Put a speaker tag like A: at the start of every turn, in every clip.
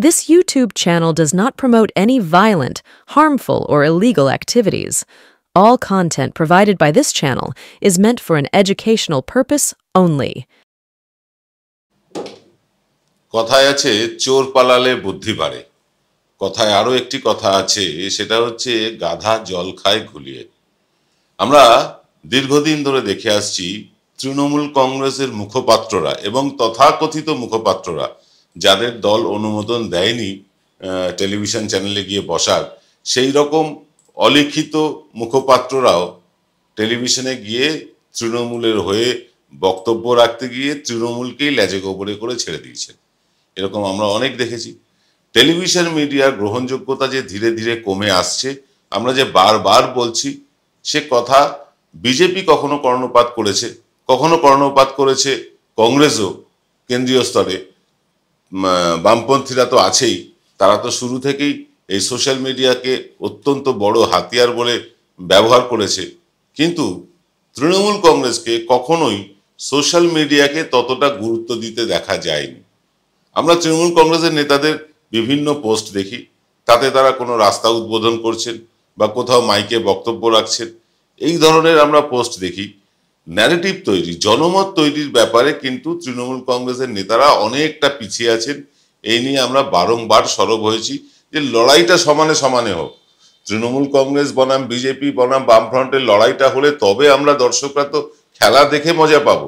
A: This YouTube channel does not promote any violent, harmful, or illegal activities. All content provided by this channel is meant for an educational purpose only.
B: কথায় আছে চোর পালালে বুদ্ধি বাড়ে। কথায় আরো একটি কথা আছে, সেটা হচ্ছে গাধা জল খায় ঘুলিয়ে। আমরা দীর্ঘদিন ধরে দেখে আসছি তৃণমূল কংগ্রেসের মুখপাত্ররা এবং তথাকথিত মুখপাত্ররা, যাদের দল অনুমোদন দেয়নি টেলিভিশন চ্যানেলে গিয়ে বসার, সেই রকম অলিখিত মুখপাত্ররাও টেলিভিশনে গিয়ে তৃণমূলের হয়ে বক্তব্য রাখতে গিয়ে তৃণমূলকেই লেজে গোবরে করে ছেড়ে দিয়েছেন। এরকম আমরা অনেক দেখেছি। টেলিভিশন মিডিয়ার গ্রহণযোগ্যতা যে ধীরে ধীরে কমে আসছে, আমরা যে বারবার বলছি, সে কথা বিজেপি কখনো কর্ণপাত করেছে, কখনো কর্ণপাত করেছে কংগ্রেসও কেন্দ্রীয় স্তরে। বামপন্থীরা তো আছেই, তারা তো শুরু থেকেই এই সোশ্যাল মিডিয়াকে অত্যন্ত বড় হাতিয়ার বলে ব্যবহার করেছে। কিন্তু তৃণমূল কংগ্রেসকে কখনোই সোশ্যাল মিডিয়াকে ততটা গুরুত্ব দিতে দেখা যায়নি। আমরা তৃণমূল কংগ্রেসের নেতাদের বিভিন্ন পোস্ট দেখি, তাতে তারা কোনো রাস্তা উদ্বোধন করছেন বা কোথাও মাইকে বক্তব্য রাখছেন, এই ধরনের আমরা পোস্ট দেখি। ন্যারেটিভ তৈরি, জনমত তৈরির ব্যাপারে কিন্তু তৃণমূল কংগ্রেসের নেতারা অনেকটা পিছিয়ে আছেন। এই নিয়ে আমরা বারংবার সরব হয়েছি যে লড়াইটা সমানে সমানে হোক। তৃণমূল কংগ্রেস বনাম বিজেপি বনাম বামফ্রন্টের লড়াইটা হলে তবে আমরা দর্শকরা তো খেলা দেখে মজা পাবো।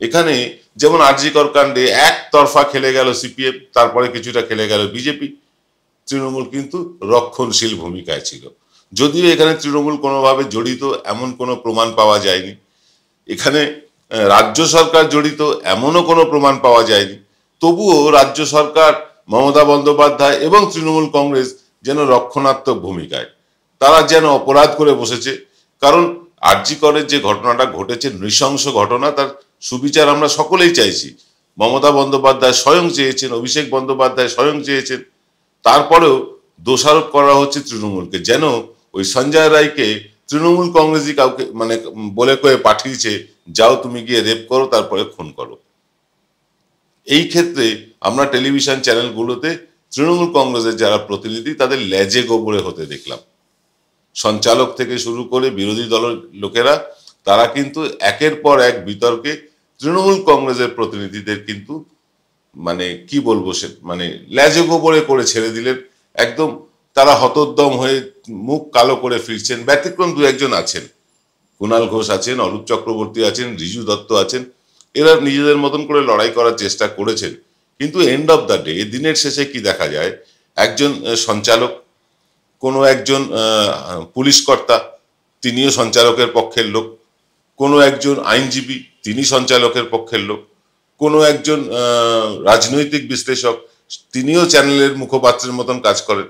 B: এখানে যেমন আরজিকর কাণ্ডে একতরফা খেলে গেল সিপিএম, তারপরে কিছুটা খেলে গেল বিজেপি। তৃণমূল কিন্তু রক্ষণশীল ভূমিকায় ছিল। যদিও এখানে তৃণমূল কোনোভাবে জড়িত এমন কোনো প্রমাণ পাওয়া যায়নি, এখানে রাজ্য সরকার জড়িত এমনও কোনো প্রমাণ পাওয়া যায়নি, তবুও রাজ্য সরকার, মমতা বন্দ্যোপাধ্যায় এবং তৃণমূল কংগ্রেস যেন রক্ষণাত্মক ভূমিকায়। তারা যেন অপরাধ করে বসেছে। কারণ আরজিকরের যে ঘটনাটা ঘটেছে, নৃশংস ঘটনা, তার সুবিচার আমরা সকলেই চাইছি। মমতা বন্দ্যোপাধ্যায় স্বয়ং চেয়েছেন, অভিষেক বন্দ্যোপাধ্যায় স্বয়ং চেয়েছেন, তারপরেও দোষারোপ করা হচ্ছে তৃণমূলকে, যেন ওই সঞ্জয় রায়কে তৃণমূল কংগ্রেসই কাউকে বলে কয়ে পাঠিয়েছে, যাও তুমি গিয়ে রেপ করো, তারপরে খুন করো। এই ক্ষেত্রে আমরা টেলিভিশন চ্যানেলগুলোতে তৃণমূল কংগ্রেসের যারা প্রতিনিধি, তাদের লেজে গোবরে হতে দেখলাম। সঞ্চালক থেকে শুরু করে বিরোধী দলের লোকেরা, তারা কিন্তু একের পর এক বিতর্কে তৃণমূল কংগ্রেসের প্রতিনিধিদের কিন্তু কি বলবো, সে লেজে গোবরে করে ছেড়ে দিলেন। একদম তারা হতোদ্যম হয়ে মুখ কালো করে ফিরছেন। ব্যতিক্রম দু একজন আছেন, কুণাল ঘোষ আছেন, অরূপ চক্রবর্তী আছেন, রিজু দত্ত আছেন। এরা নিজেদের মতন করে লড়াই করার চেষ্টা করেছেন। কিন্তু এন্ড অফ দ্য ডে, দিনের শেষে কি দেখা যায়, একজন সঞ্চালক, কোনো একজন পুলিশ কর্তা, তিনিও সঞ্চালকের পক্ষের লোক, কোনো একজন আইনজীবী, তিনি সঞ্চালকের পক্ষের লোক, কোনো একজন রাজনৈতিক বিশ্লেষক, তিনিও চ্যানেলের মুখপাত্রের মতন কাজ করেন।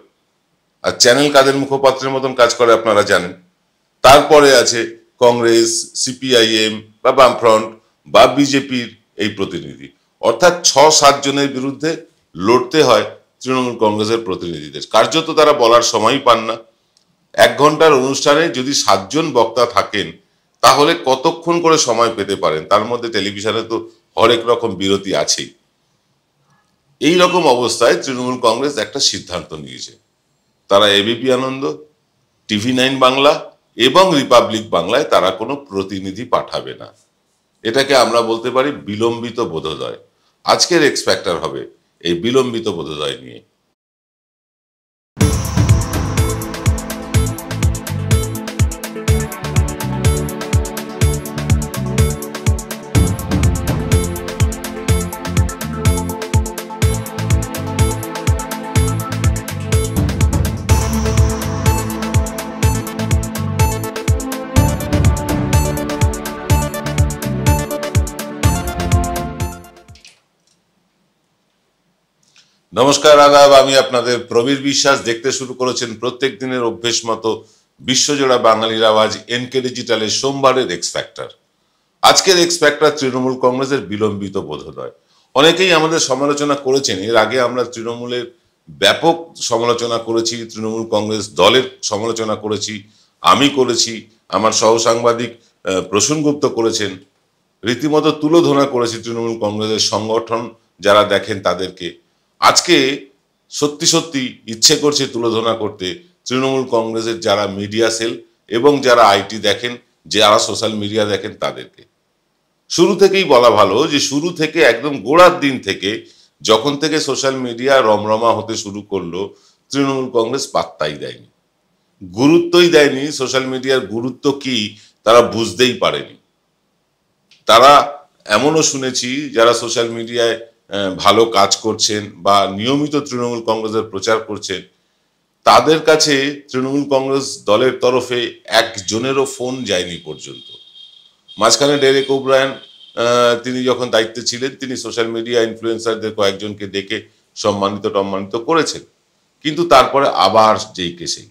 B: আর চ্যানেল কাদের মুখপাত্রের মতন কাজ করে আপনারা জানেন। তারপরে আছে কংগ্রেস, সিপিআইএম বা বামফ্রন্ট বা বিজেপির এই প্রতিনিধি। অর্থাৎ ৬-৭ জনের বিরুদ্ধে লড়তে হয় তৃণমূল কংগ্রেসের প্রতিনিধিদের। কার্যত তারা বলার সময়ই পান না। ১ ঘন্টার অনুষ্ঠানে যদি ৭ জন বক্তা থাকেন, তাহলে কতক্ষণ করে সময় পেতে পারেন? তার মধ্যে টেলিভিশনে তো হরেক রকম বিরতি আছেই। এই রকম অবস্থায় তৃণমূল কংগ্রেস একটা সিদ্ধান্ত নিয়েছে, তারা এবিপি আনন্দ, TV9 বাংলা এবং রিপাবলিক বাংলায় তারা কোনো প্রতিনিধি পাঠাবে না। এটাকে আমরা বলতে পারি বিলম্বিত বোধোদয়। আজকের এক্স ফ্যাক্টর হবে এই বিলম্বিত বোধোদয় নিয়ে। নমস্কার, আদাব, আমি আপনাদের প্রবীর বিশ্বাস। দেখতে শুরু করেছেন প্রত্যেক দিনের অভ্যেস মতো বিশ্বজোড়া বাঙালির আওয়াজ এনকে ডিজিটালের সোমবারের এক্স ফ্যাক্টর। আজকের এক্স ফ্যাক্টর তৃণমূল কংগ্রেসের বিলম্বিত বোধোদয়। অনেকেই আমাদের সমালোচনা করেছেন, এর আগে আমরা তৃণমূলের ব্যাপক সমালোচনা করেছি, তৃণমূল কংগ্রেস দলের সমালোচনা করেছি, আমি করেছি, আমার সহসাংবাদিক প্রসূন গুপ্ত করেছেন, রীতিমতো তুলোধনা করেছি তৃণমূল কংগ্রেসের সংগঠন যারা দেখেন তাদেরকে। আজকে সত্যি সত্যি ইচ্ছে করছে তুলোধনা করতে তৃণমূল কংগ্রেসের যারা মিডিয়া সেল এবং যারা আইটি দেখেন, যারা সোশ্যাল মিডিয়া দেখেন তাদেরকে। শুরু থেকেই বলা ভালো যে শুরু থেকে একদম গোড়ার দিন থেকে যখন থেকে সোশ্যাল মিডিয়া রমরমা হতে শুরু করলো, তৃণমূল কংগ্রেস পাত্তাই দেয়নি, গুরুত্বই দেয়নি। সোশ্যাল মিডিয়ার গুরুত্ব কি তারা বুঝতেই পারেনি। তারা এমনও শুনেছি যারা সোশ্যাল মিডিয়ায় ভালো কাজ করছেন বা নিয়মিত তৃণমূল কংগ্রেসের প্রচার করছেন, তাদের কাছে তৃণমূল কংগ্রেস দলের তরফে একজনেরও ফোন যায়নি পর্যন্ত। মাঝখানে ডেরেক ওব্রায়ান তিনি যখন দায়িত্বে ছিলেন, তিনি সোশ্যাল মিডিয়া ইনফ্লুয়েন্সারদের কয়েকজনকে ডেকে সম্মানিত করেছেন, কিন্তু তারপরে আবার যেই কে সেই।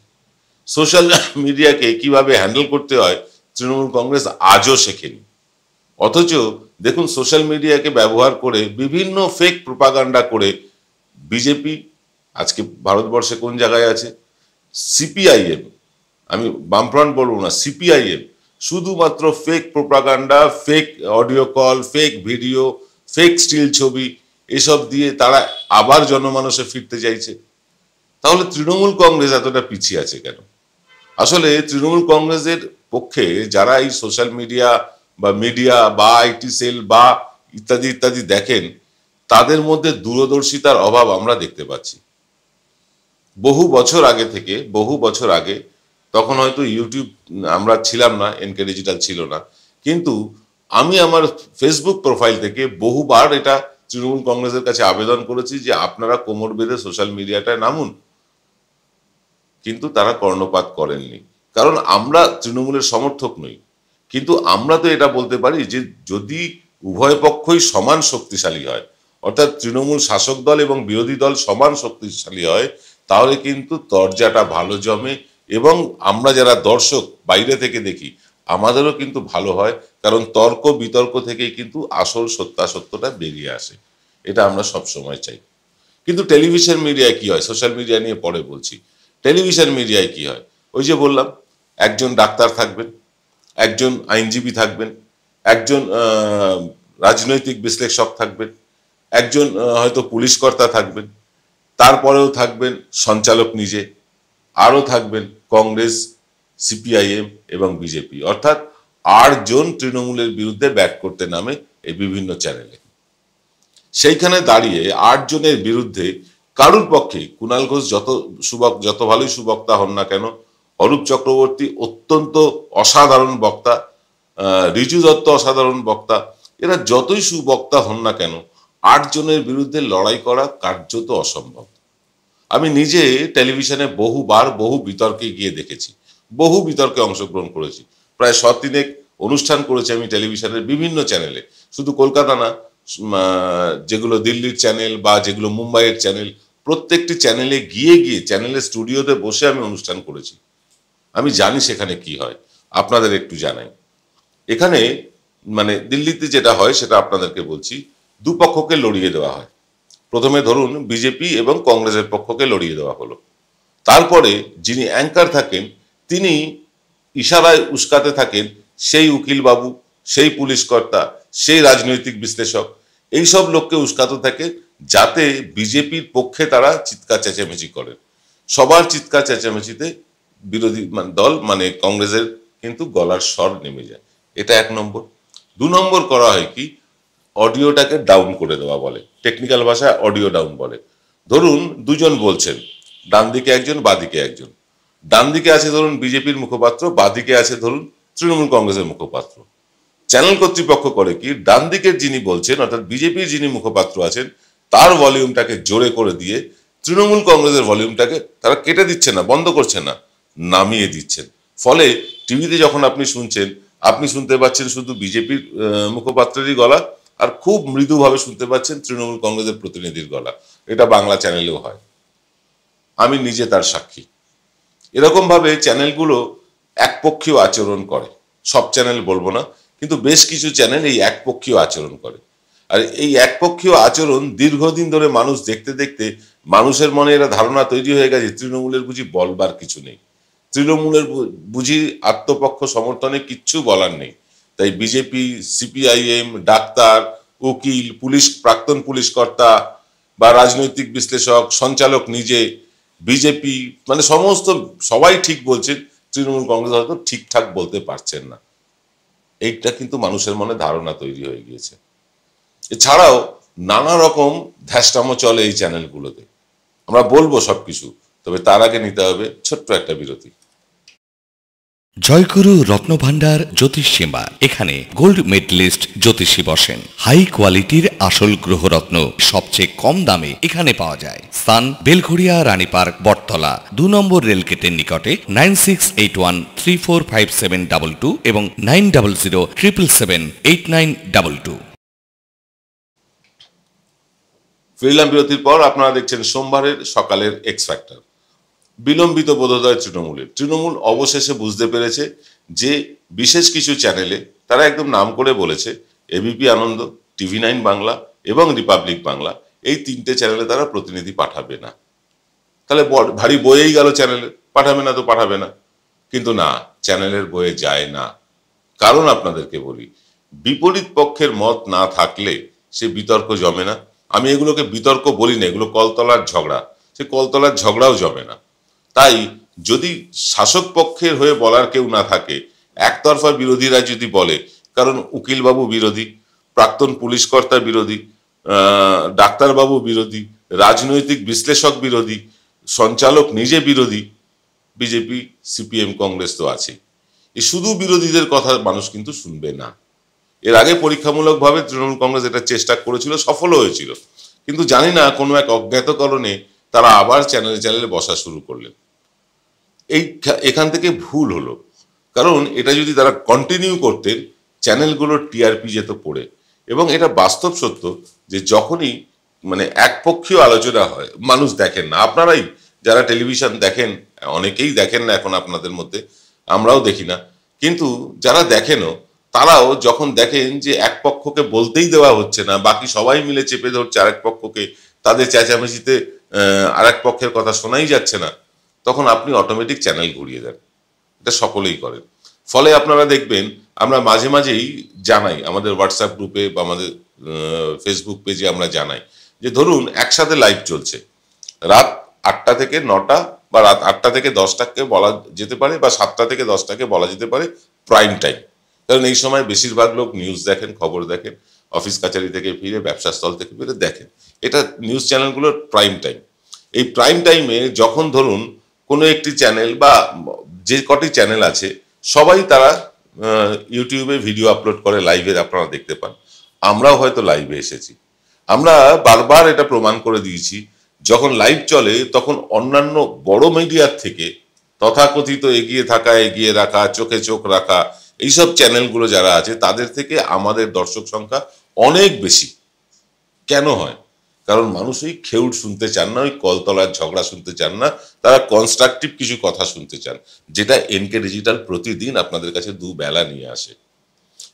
B: সোশ্যাল মিডিয়াকে কিভাবে হ্যান্ডেল করতে হয় তৃণমূল কংগ্রেস আজও শেখেনি। অথচ দেখুন, সোশ্যাল মিডিয়াকে ব্যবহার করে বিভিন্ন ফেক প্রোপাগান্ডা করে বিজেপি আজকে ভারতবর্ষে কোন জায়গায় আছে। সিপিআইএম, আমি বামফ্রন্ট বলবো না, সিপিআইএম শুধুমাত্র fake propaganda, fake audio call, fake video, fake still ছবি এসব দিয়ে তারা আবার জনমানসে ফিরতে চাইছে। তাহলে তৃণমূল কংগ্রেস এতটা পিছিয়ে আছে কেন? আসলে তৃণমূল কংগ্রেসের পক্ষে যারা এই সোশ্যাল মিডিয়া বা আইটি সেল বা ইত্যাদি ইত্যাদি দেখেন, তাদের মধ্যে দূরদর্শিতার অভাব আমরা দেখতে পাচ্ছি। বহু বছর আগে তখন হয়তো ইউটিউব আমরা ছিলাম না, এনকে ডিজিটাল ছিল না, কিন্তু আমি আমার ফেসবুক প্রোফাইল থেকে বহুবার এটা তৃণমূল কংগ্রেসের কাছে আবেদন করেছি যে আপনারা কোমর বেঁধে সোশ্যাল মিডিয়াটায় নামুন, কিন্তু তারা কর্ণপাত করেননি। কারণ আমরা তৃণমূলের সমর্থক নই, কিন্তু আমরা তো এটা বলতে পারি যে যদি উভয় পক্ষই সমান শক্তিশালী হয়, অর্থাৎ তৃণমূল শাসক দল এবং বিরোধী দল সমান শক্তিশালী হয়, তাহলে কিন্তু তরজাটা ভালো জমে এবং আমরা যারা দর্শক বাইরে থেকে দেখি আমাদেরও কিন্তু ভালো হয়। কারণ তর্ক বিতর্ক থেকেই কিন্তু আসল সত্যাসত্যটা বেরিয়ে আসে, এটা আমরা সবসময় চাই। কিন্তু টেলিভিশন মিডিয়ায় কি হয়, সোশ্যাল মিডিয়া নিয়ে পরে বলছি। টেলিভিশন মিডিয়ায় কি হয়, ওই যে বললাম, একজন ডাক্তার থাকবেন, একজন আইনজীবী থাকবেন, একজন রাজনৈতিক বিশ্লেষক থাকবেন, একজন হয়তো পুলিশ কর্তা থাকবেন, তারপরেও থাকবেন সঞ্চালক নিজে, আরও থাকবেন কংগ্রেস, সিপিআইএম এবং বিজেপি, অর্থাৎ 8 জন তৃণমূলের বিরুদ্ধে ব্যাট করতে নামে এই বিভিন্ন চ্যানেলে। সেইখানে দাঁড়িয়ে 8 জনের বিরুদ্ধে কারুর পক্ষে, কুণাল ঘোষ যত ভালোই সুবক্তা হন না কেন, অরূপ চক্রবর্তী অত্যন্ত অসাধারণ বক্তা, রিজু দত্ত অসাধারণ বক্তা, এরা যতই সুবক্তা হন না কেন 8 জনের বিরুদ্ধে লড়াই করা কার্যত অসম্ভব। আমি নিজে টেলিভিশনে বহুবার বহু বিতর্কে গিয়ে দেখেছি, বহু বিতর্কে অংশগ্রহণ করেছি, প্রায় 100 অনুষ্ঠান করেছি আমি টেলিভিশনের বিভিন্ন চ্যানেলে, শুধু কলকাতা না, যেগুলো দিল্লির চ্যানেল বা যেগুলো মুম্বাইয়ের চ্যানেল, প্রত্যেকটি চ্যানেলে গিয়ে চ্যানেলের স্টুডিওতে বসে আমি অনুষ্ঠান করেছি। আমি জানি সেখানে কি হয়, আপনাদের একটু জানাই। এখানে মানে দিল্লিতে যেটা হয় সেটা আপনাদেরকে বলছি। দুপক্ষকে লড়িয়ে দেওয়া হয়। প্রথমে ধরুন বিজেপি এবং কংগ্রেসের পক্ষকে লড়িয়ে দেওয়া হলো, তারপরে যিনি অ্যাঙ্কার থাকেন তিনি ইশারায় উস্কাতে থাকেন সেই উকিল বাবু, সেই পুলিশ কর্তা, সেই রাজনৈতিক বিশ্লেষক, এইসব লোককে উস্কাতে থাকে যাতে বিজেপির পক্ষে তারা চিৎকার চেঁচামেচি করেন। সবার চিৎকার চেঁচামেচিতে বিরোধী দল মানে কংগ্রেসের কিন্তু গলার স্বর নেমে যায়। এটা 1 নম্বর। 2 নম্বর করা হয় কি, অডিওটাকে ডাউন করে দেওয়া বলে, টেকনিক্যাল ভাষায় অডিও ডাউন বলে। ধরুন দুজন বলছেন, ডান দিকে একজন বাদিকে একজন, ডান দিকে আছে ধরুন বিজেপির মুখপাত্র, বাদিকে আছে ধরুন তৃণমূল কংগ্রেসের মুখপাত্র। চ্যানেল কর্তৃপক্ষ করে কি, ডান দিকের যিনি বলছেন অর্থাৎ বিজেপির যিনি মুখপাত্র আছেন তার ভলিউমটাকে জোরে করে দিয়ে তৃণমূল কংগ্রেসের ভলিউমটাকে তারা কেটে দিচ্ছে না, বন্ধ করছে না, নামিয়ে দিচ্ছেন। ফলে টিভিতে যখন আপনি শুনছেন, আপনি শুনতে পাচ্ছেন শুধু বিজেপির মুখপাত্রেরই গলা, আর খুব মৃদুভাবে শুনতে পাচ্ছেন তৃণমূল কংগ্রেসের প্রতিনিধির গলা। এটা বাংলা চ্যানেলেও হয়, আমি নিজে তার সাক্ষী। এরকম ভাবে চ্যানেলগুলো একপক্ষীয় আচরণ করে, সব চ্যানেল বলবো না, কিন্তু বেশ কিছু চ্যানেল এই একপক্ষীয় আচরণ করে। আর এই একপক্ষীয় আচরণ দীর্ঘদিন ধরে মানুষ দেখতে দেখতে মানুষের মনে এরা ধারণা তৈরি হয়ে গেছে তৃণমূলের বুঝি বলবার কিছু নেই, তৃণমূলের বুঝি আত্মপক্ষ সমর্থনে কিচ্ছু বলার নেই। তাই বিজেপি, সিপিআইএম, ডাক্তার, উকিল, পুলিশ, প্রাক্তন পুলিশ কর্তা, বা রাজনৈতিক বিশ্লেষক, সঞ্চালক নিজে, বিজেপি, মানে সমস্ত সবাই ঠিক বলছেন, তৃণমূল কংগ্রেস হয়তো ঠিকঠাক বলতে পারছেন না। এইটা কিন্তু মানুষের মনে ধারণা তৈরি হয়ে গিয়েছে। এছাড়াও নানা রকম ধ্যাসটামো চলে এই চ্যানেলগুলোতে। আমরা বলবো সবকিছু, তবে তার আগে নিতে হবে ছোট্ট একটা বিরতি।
C: জয়গুরু রত্নভান্ডার জ্যোতিষ সেবা। এখানে গোল্ড মেডেলিস্ট জ্যোতিষী বসেন। হাই কোয়ালিটির আসল গ্রহরত্ন সবচেয়ে কম দামে এখানে পাওয়া যায়। স্থান বেলঘড়িয়া, রানী পার্ক, বটতলা, 2 নম্বর রেলগেটের নিকটে। 9681345722 এবং 9007778922।
B: ফিরলাম বিরতির পর। আপনারা দেখছেন সোমবারের সকালের এক্স ফ্যাক্টর। বিলম্বিত বোধোদয় তৃণমূলের। তৃণমূল অবশেষে বুঝতে পেরেছে যে বিশেষ কিছু চ্যানেলে তারা একদম নাম করে বলেছে, এবিপি আনন্দ, TV9 বাংলা এবং রিপাবলিক বাংলা, এই 3টে চ্যানেলে তারা প্রতিনিধি পাঠাবে না। তাহলে ভারী বয়েই গেল, চ্যানেলে পাঠাবে না তো পাঠাবে না। কিন্তু না, চ্যানেলের বয়ে যায় না। কারণ আপনাদেরকে বলি, বিপরীত পক্ষের মত না থাকলে সে বিতর্ক জমে না। আমি এগুলোকে বিতর্ক বলি না, এগুলো কলতলার ঝগড়া। সে কলতলার ঝগড়াও জমে না। তাই যদি শাসক পক্ষের হয়ে বলার কেউ না থাকে, একতরফা বিরোধীরা যদি বলে, কারণ উকিলবাবু বিরোধী, প্রাক্তন পুলিশ কর্তা বিরোধী, ডাক্তারবাবু বিরোধী, রাজনৈতিক বিশ্লেষক বিরোধী, সঞ্চালক নিজে বিরোধী, বিজেপি, সিপিএম, কংগ্রেস তো আছে। এই শুধু বিরোধীদের কথা মানুষ কিন্তু শুনবে না। এর আগে পরীক্ষামূলকভাবে তৃণমূল কংগ্রেস এটা চেষ্টা করেছিল, সফলও হয়েছিল। কিন্তু জানি না কোনো এক অজ্ঞাত কারণে তারা আবার চ্যানেলে চ্যানেলে বসা শুরু করলেন। এখান থেকে ভুল হলো। কারণ এটা যদি তারা কন্টিনিউ করতেন, চ্যানেলগুলোর টিআরপি যেত পড়ে। এবং এটা বাস্তব সত্য যে যখনই মানে একপক্ষীয় আলোচনা হয়, মানুষ দেখেন না। আপনারাই যারা টেলিভিশন দেখেন, অনেকেই দেখেন না এখন আপনাদের মধ্যে, আমরাও দেখি না, কিন্তু যারা দেখেনও তারাও যখন দেখেন যে এক পক্ষকে বলতেই দেওয়া হচ্ছে না, বাকি সবাই মিলে চেপে ধরছে আরেক পক্ষকে, তাদের চেঁচামেচিতে আরেক পক্ষের কথা শোনাই যাচ্ছে না, তখন আপনি অটোমেটিক চ্যানেল ঘুরিয়ে দেন। এটা সকলেই করেন। ফলে আপনারা দেখবেন আমরা মাঝে মাঝেই জানাই, আমাদের হোয়াটসঅ্যাপ গ্রুপে বা আমাদের ফেসবুক পেজে আমরা জানাই যে ধরুন একসাথে লাইভ চলছে, রাত 8টা থেকে 9টা বা রাত 8টা থেকে 10টাকে বলা যেতে পারে, বা 7টা থেকে 10টাকে বলা যেতে পারে প্রাইম টাইম। কারণ এই সময় বেশিরভাগ লোক নিউজ দেখেন, খবর দেখেন, অফিস কাছারি থেকে ফিরে, ব্যবসা স্থল থেকে ফিরে দেখেন। এটা নিউজ চ্যানেলগুলোর প্রাইম টাইম। এই প্রাইম টাইমে যখন ধরুন কোনো একটি চ্যানেল বা যে কটি চ্যানেল আছে সবাই তারা ইউটিউবে ভিডিও আপলোড করে, লাইভে আপনারা দেখতে পান। আমরাও হয়তো লাইভে এসেছি, আমরা বারবার এটা প্রমাণ করে দিয়েছি। যখন লাইভ চলে তখন অন্যান্য বড় মিডিয়ার থেকে তথাকথিত এগিয়ে রাখা, চোখে চোখ রাখা এইসব চ্যানেলগুলো যারা আছে তাদের থেকে আমাদের দর্শক সংখ্যা অনেক বেশি। কেন হয়? কারণ মানুষ ওই খেউট শুনতে চান না, ওই কলতলার ঝগড়া শুনতে চান না, তারা কনস্ট্রাকটিভ কিছু কথা শুনতে চান, যেটা এনকে ডিজিটাল প্রতিদিন আপনাদের কাছে দুবেলা নিয়ে আসে।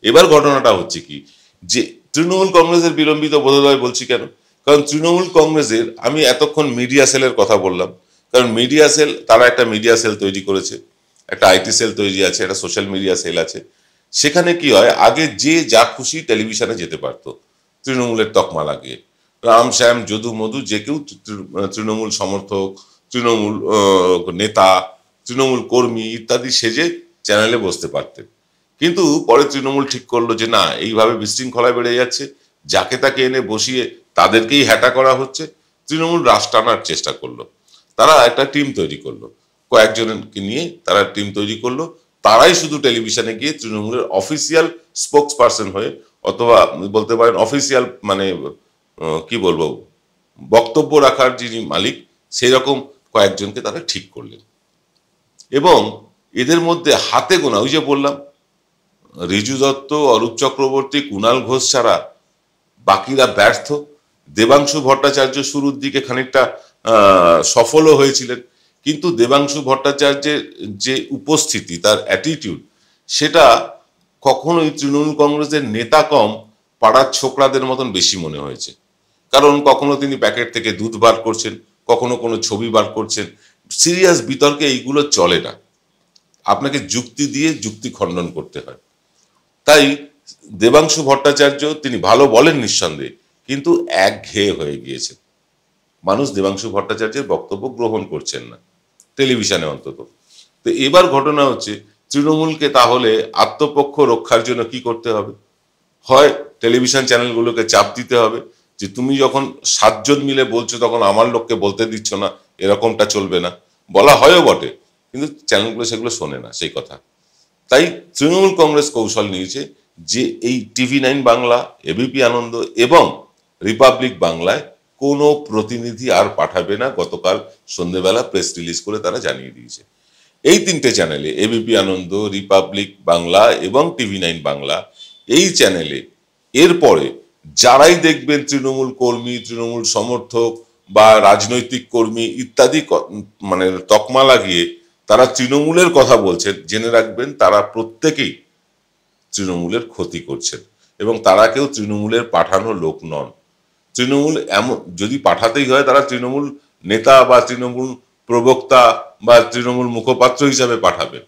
B: এবার ঘটনাটা হচ্ছে কি, যে তৃণমূল কংগ্রেসের বিলম্বিত বোধোদয় বলছি কেন? কারণ তৃণমূল কংগ্রেসের, আমি এতক্ষণ মিডিয়া সেলের কথা বললাম, কারণ মিডিয়া সেল, তারা একটা মিডিয়া সেল তৈরি করেছে, একটা আইটি সেল তৈরি আছে, একটা সোশ্যাল মিডিয়া সেল আছে। সেখানে কি হয়, আগে যে যা খুশি টেলিভিশনে যেতে পারতো তৃণমূলের তকমা লাগিয়ে, রাম শ্যাম যদু মধু যে কেউ তৃণমূল সমর্থক, তৃণমূল নেতা, তৃণমূল কর্মী ইত্যাদি সেজে চ্যানেলে বসতে পারতেন। কিন্তু পরে তৃণমূল ঠিক করলো যে না, এইভাবে বিশৃঙ্খলা বেড়ে যাচ্ছে, যাকে তাকে এনে বসিয়ে তাদেরকেই হ্যাটা করা হচ্ছে। তৃণমূল রাশ টানার চেষ্টা করলো, তারা একটা টিম তৈরি করলো, কয়েকজনকে নিয়ে তারা টিম তৈরি করলো। তারাই শুধু টেলিভিশনে গিয়ে তৃণমূলের অফিসিয়াল স্পোকস পার্সন হয়ে, অথবা বলতে পারেন অফিসিয়াল, মানে কি বলবো, বক্তব্য রাখার যিনি মালিক, সেই রকম কয়েকজনকে তারা ঠিক করলেন। এবং এদের মধ্যে হাতে গোনা, ওই যে বললাম রিজু দত্ত, অরূপ চক্রবর্তী, কুণাল ঘোষ ছাড়া বাকিরা ব্যর্থ। দেবাংশু ভট্টাচার্য শুরুর দিকে খানিকটা সফলও হয়েছিলেন, কিন্তু দেবাংশু ভট্টাচার্যের যে উপস্থিতি, তার অ্যাটিটিউড, সেটা কখনোই তৃণমূল কংগ্রেসের নেতা কম পাড়ার ছোকরাদের মতন বেশি মনে হয়েছে। কারণ কখনো তিনি প্যাকেট থেকে দুধ বার করছেন, কখনো কোনো ছবি বার করছেন। সিরিয়াস বিতর্কে এইগুলো চলে না, আপনাকে যুক্তি দিয়ে যুক্তি খণ্ডন করতে হয়। তাই দেবাংশু ভট্টাচার্য তিনি ভালো বলেন নিঃসন্দেহে, কিন্তু একঘেয়ে হয়ে গিয়েছে। মানুষ দেবাংশু ভট্টাচার্যের বক্তব্য গ্রহণ করছেন না, টেলিভিশনে অন্তত। তো এবার ঘটনা হচ্ছে তৃণমূলকে তাহলে আত্মপক্ষ রক্ষার জন্য কি করতে হবে? হয় টেলিভিশন চ্যানেলগুলোকে চাপ দিতে হবে যে তুমি যখন 7 জন মিলে বলছো তখন আমার লোককে বলতে দিচ্ছ না, এরকমটা চলবে না। বলা হয়ও বটে, কিন্তু চ্যানেলগুলো সেগুলো শোনে না সেই কথা। তাই তৃণমূল কংগ্রেস কৌশল নিয়েছে যে এই TV9 বাংলা, এবিপি আনন্দ এবং রিপাবলিক বাংলায় কোনো প্রতিনিধি আর পাঠাবে না। গতকাল সন্ধ্যেবেলা প্রেস রিলিজ করে তারা জানিয়ে দিয়েছে এই 3টে চ্যানেলে, এবিপি আনন্দ, রিপাবলিক বাংলা এবং TV9 বাংলা, এই চ্যানেলে এরপরে যারাই দেখবেন তৃণমূল কর্মী, তৃণমূল সমর্থক বা রাজনৈতিক কর্মী ইত্যাদি মানে তকমা লাগিয়ে তারা তৃণমূলের কথা বলছেন, জেনে রাখবেন তারা প্রত্যেকেই তৃণমূলের ক্ষতি করছেন এবং তারা কেউ তৃণমূলের পাঠানো লোক নন। তৃণমূল এমন যদি পাঠাতেই হয় তারা তৃণমূল নেতা বা তৃণমূল প্রবক্তা বা তৃণমূল মুখপাত্র হিসাবে পাঠাবেন,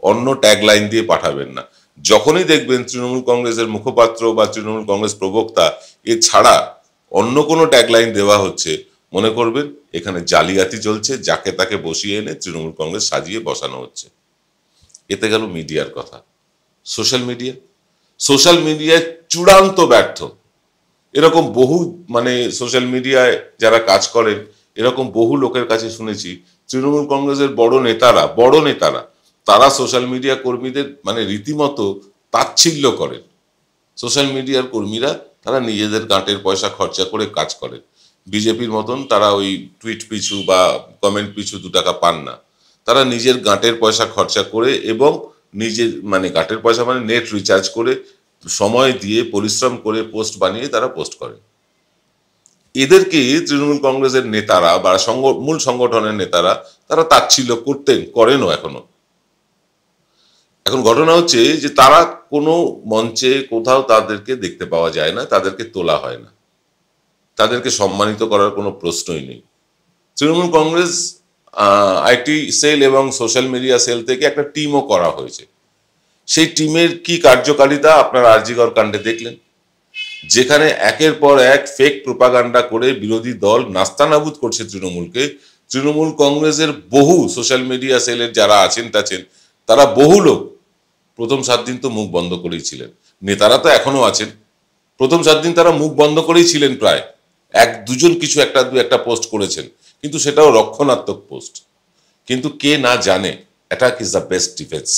B: অন্য ট্যাগলাইন দিয়ে পাঠাবেন না। যখনই দেখবেন তৃণমূল কংগ্রেসের মুখপাত্র বা তৃণমূল কংগ্রেস প্রবক্তা এছাড়া অন্য কোনো ট্যাগলাইন দেওয়া হচ্ছে, মনে করবেন এখানে জালিয়াতি চলছে, যাকে তাকে বসিয়ে এনে তৃণমূল কংগ্রেস সাজিয়ে বসানো হচ্ছে। এতে গেল মিডিয়ার কথা। সোশ্যাল মিডিয়ায় চূড়ান্ত ব্যর্থ। এরকম বহু মানে সোশ্যাল মিডিয়ায় যারা কাজ করেন এরকম বহু লোকের কাছে শুনেছি তৃণমূল কংগ্রেসের বড় নেতারা তারা সোশ্যাল মিডিয়া কর্মীদের মানে রীতিমতো তাচ্ছিল্য করেন। সোশ্যাল মিডিয়ার কর্মীরা তারা নিজেদের গাঁটের পয়সা খরচা করে কাজ করেন। বিজেপির মতন তারা ওই টুইট পিছু বা কমেন্ট পিছু 2 টাকা পান না। তারা নিজের গাঁটের পয়সা খরচা করে এবং নিজের মানে গাঁটের পয়সা মানে নেট রিচার্জ করে, সময় দিয়ে, পরিশ্রম করে পোস্ট বানিয়ে তারা পোস্ট করেন। এদেরকে তৃণমূল কংগ্রেসের নেতারা বা মূল সংগঠনের নেতারা তারা তাচ্ছিল্য করেনও এখনো। এখন ঘটনা হচ্ছে যে তারা কোনো মঞ্চে কোথাও তাদেরকে দেখতে পাওয়া যায় না, তাদেরকে তোলা হয় না, তাদেরকে সম্মানিত করার কোনো প্রশ্নই নেই। তৃণমূল কংগ্রেস আইটি সেল এবং সোশ্যাল মিডিয়া সেল থেকে একটা টিমও করা হয়েছে। সেই টিমের কি কার্যকারিতা আপনারা আরজিকর কাণ্ডে দেখলেন, যেখানে একের পর এক ফেক প্রোপাগান্ডা করে বিরোধী দল নাস্তানাবুদ করছে তৃণমূলকে। তৃণমূল কংগ্রেসের বহু সোশ্যাল মিডিয়া সেলের যারা আছেন তারা বহু লোক প্রথম 7 দিন তো মুখ বন্ধ করেই ছিলেন। নেতারা তো এখনো আছেন, প্রথম 7 দিন তারা মুখ বন্ধ করেই ছিলেন। প্রায় 1-2 কিছু একটা পোস্ট করেছেন, কিন্তু সেটাও রক্ষণাত্মক পোস্ট। কিন্তু কে না জানে attack is the best defence,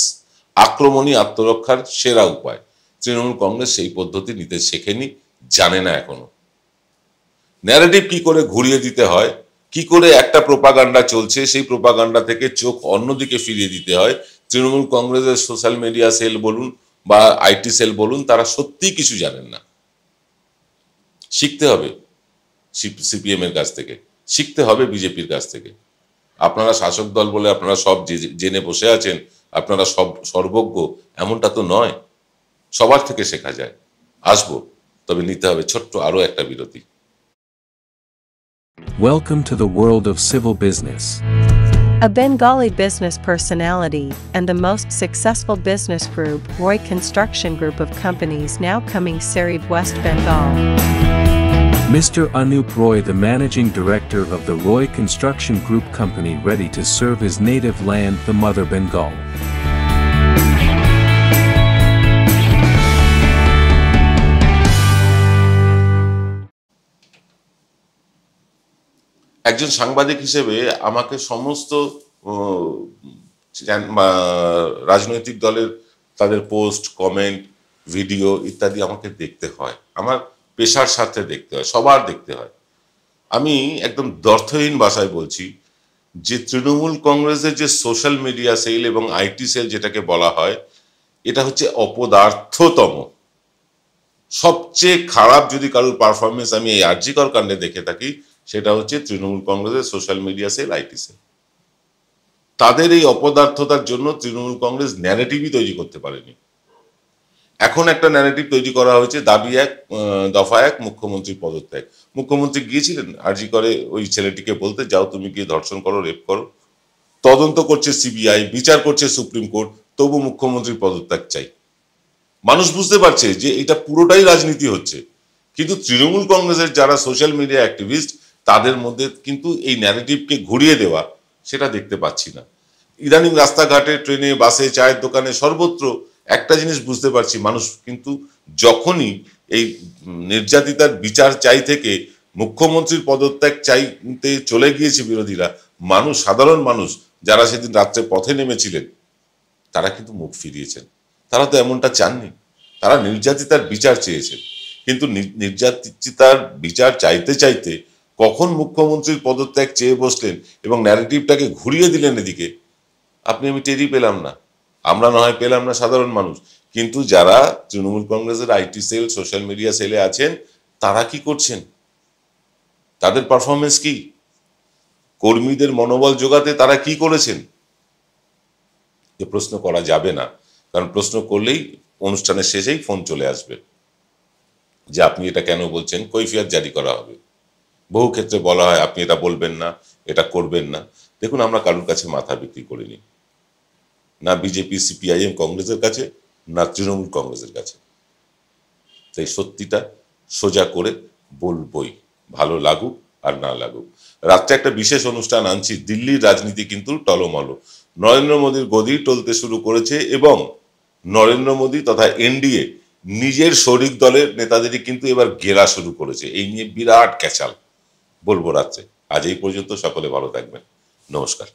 B: আক্রমণই আত্মরক্ষার সেরা উপায়। তৃণমূল কংগ্রেস সেই পদ্ধতি নিতে শেখেনি, জানে না এখনো। ন্যারেটিভ কি করে ঘুরিয়ে দিতে হয়, কি করে একটা প্রোপাগান্ডা চলছে সেই প্রোপাগান্ডা থেকে চোখ অন্যদিকে ফিরিয়ে দিতে হয়, তৃণমূল কংগ্রেসের সোশ্যাল মিডিয়া সেল বলুন বা আইটি সেল বলুন, তারা সত্যিই কিছু জানেন না। শিখতে হবে সিপিএম এর কাছ থেকে, শিখতে হবে বিজেপির কাছ থেকে। আপনারা শাসক দল বলে আপনারা সব জেনে বসে আছেন, আপনারা সব সর্বজ্ঞ, এমনটা তো নয়। সবার থেকে শেখা যায়। আসবো, তবে নিতে হবে ছোট্ট আরো একটা বিরতি।
D: Welcome to the world of civil business.
E: A Bengali business personality and the most successful business group, Roy Construction Group of companies, now coming Sarib, West Bengal.
D: Mr. Anup Roy, the managing director of the Roy Construction Group company, ready to serve his native land, the mother Bengal.
B: একজন সাংবাদিক হিসেবে আমাকে সমস্ত রাজনৈতিক দলের তাদের post, comment, video ইত্যাদি আমাকে দেখতে হয়, আমার পেশার সাথে দেখতে হয়, সবার দেখতে হয়। আমি একদম দ্ব্যর্থহীন ভাষায় বলছি যে তৃণমূল কংগ্রেসের যে সোশ্যাল মিডিয়া সেল এবং আইটি সেল যেটাকে বলা হয়, এটা হচ্ছে অপদার্থতম। সবচেয়ে খারাপ যদি কারোর পারফরমেন্স আমি এই আরজিকর কাণ্ডে দেখে থাকি, সেটা হচ্ছে তৃণমূল কংগ্রেসের social media cell, IT cell. তাদের এই অপদার্থতার জন্য তৃণমূল কংগ্রেস ন্যারেটিভই তৈরি করতে পারেনি। এখন একটা ন্যারেটিভ তৈরি করা হয়েছে, দাবি 1, দফা 1, মুখ্যমন্ত্রীর পদত্যাগ। মুখ্যমন্ত্রী গিয়েছিলেন আরজিকরে ওই ছেলেটিকে বলতে, যাও তুমি গিয়ে ধর্ষণ করো, রেপ করো। তদন্ত করছে সিবিআই, বিচার করছে সুপ্রিম কোর্ট, তবু মুখ্যমন্ত্রীর পদত্যাগ চাই। মানুষ বুঝতে পারছে যে এটা পুরোটাই রাজনীতি হচ্ছে। কিন্তু তৃণমূল কংগ্রেসের যারা সোশ্যাল মিডিয়া অ্যাক্টিভিস্ট, তাদের মধ্যে কিন্তু এই ন্যারেটিভকে ঘুরিয়ে দেওয়া সেটা দেখতে পাচ্ছি না। ইদানিং রাস্তাঘাটে, ট্রেনে, বাসে, চায়ের দোকানে সর্বত্র একটা জিনিস বুঝতে পারছি, মানুষ কিন্তু যখনই এই নির্যাতিতার বিচার চাই থেকে মুখ্যমন্ত্রীর পদত্যাগ চাইতে চলে গিয়েছে বিরোধীরা, মানুষ, সাধারণ মানুষ যারা সেদিন রাত্রে পথে নেমেছিলেন তারা কিন্তু মুখ ফিরিয়েছেন। তারা তো এমনটা চাননি, তারা নির্যাতিতার বিচার চেয়েছেন। কিন্তু নির্যাতিতার বিচার চাইতে চাইতে কখন মুখ্যমন্ত্রীর পদত্যাগ চেয়ে বসলেন এবং ন্যারেটিভটাকে ঘুরিয়ে দিলেন এদিকে, আপনি আমি টেরই পেলাম না। আমরা না হয় পেলাম না, সাধারণ মানুষ, কিন্তু যারা তৃণমূল কংগ্রেসের আইটি সেল, সোশ্যাল মিডিয়া সেলে আছেন তারা কি করছেন, তাদের পারফরমেন্স কি, কর্মীদের মনোবল জোগাতে তারা কি করেছেন, যে প্রশ্ন করা যাবে না। কারণ প্রশ্ন করলেই অনুষ্ঠানের শেষেই ফোন চলে আসবে যে আপনি এটা কেন বলছেন, কৈফিয়ত জারি করা হবে। বহু ক্ষেত্রে বলা হয় আপনি এটা বলবেন না, এটা করবেন না। দেখুন, আমরা কারোর কাছে মাথা বিক্রি করিনি, না বিজেপি, সিপিআইএম, কংগ্রেসের কাছে, না তৃণমূল কংগ্রেসের কাছে। তাই সত্যিটা সোজা করে বলবই, ভালো লাগুক আর না লাগুক। রাত্রে একটা বিশেষ অনুষ্ঠান আনছি, দিল্লির রাজনীতি কিন্তু টলমল। নরেন্দ্র মোদীর গদি টলতে শুরু করেছে এবং নরেন্দ্র মোদী তথা এনডিএ নিজের শরিক দলের নেতাদেরই কিন্তু এবার ঘেরা শুরু করেছে। এই নিয়ে বিরাট ক্যাচাল বলবো রাত্রে। আজ এই পর্যন্ত, সকলে ভালো থাকবেন, নমস্কার।